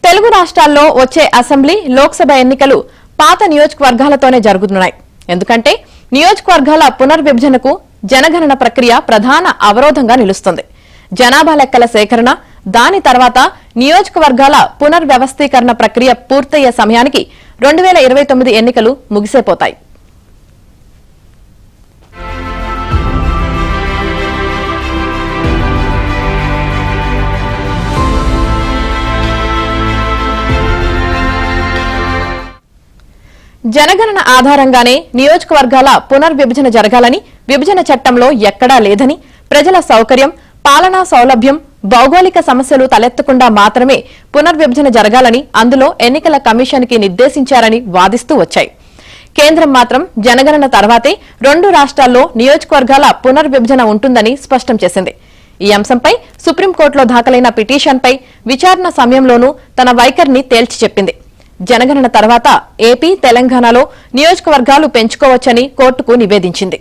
తెలుగు రాష్ట్రాల్లో వచ్చే అసెంబ్లీ లోక్సభ ఎన్నికలు పాత నియోజకవర్గాలతోనే జరుగుతున్నాయి. ఎందుకంటే నియోజకవర్గాల పునర్విభజనకు జనగణన ప్రక్రియ ప్రధాన అవరోధంగా నిలుస్తుంది. జనాభా లెక్కల సేకరణ, దాని తర్వాత నియోజకవర్గాల పునర్వ్యవస్థీకరణ ప్రక్రియ పూర్తయ్యే సమయానికి 2029 ఎన్నికలు ముగిసిపోతాయి. జనగణన ఆధారంగానే నియోజకవర్గాల పునర్విభజన జరగాలని విభజన చట్టంలో ఎక్కడా లేదని, ప్రజల సౌకర్యం, పాలనా సౌలభ్యం, భౌగోళిక సమస్యలు తలెత్తకుండా మాత్రమే పునర్విభజన జరగాలని అందులో ఎన్నికల కమిషన్ కి నిర్దేశించారని వాదిస్తూ వచ్చాయి. కేంద్రం మాత్రం జనగణన తర్వాతే 2 రాష్ట్రాల్లో నియోజకవర్గాల పునర్విభజన ఉంటుందని స్పష్టం చేసింది. ఈ అంశంపై సుప్రీంకోర్టులో దాఖలైన పిటిషన్పై విచారణ సమయంలోనూ తన వైఖరిని తేల్చి చెప్పింది. జనగణన తర్వాత ఏపీ, తెలంగాణలో నియోజకవర్గాలు పెంచుకోవచ్చని కోర్టుకు నివేదించింది.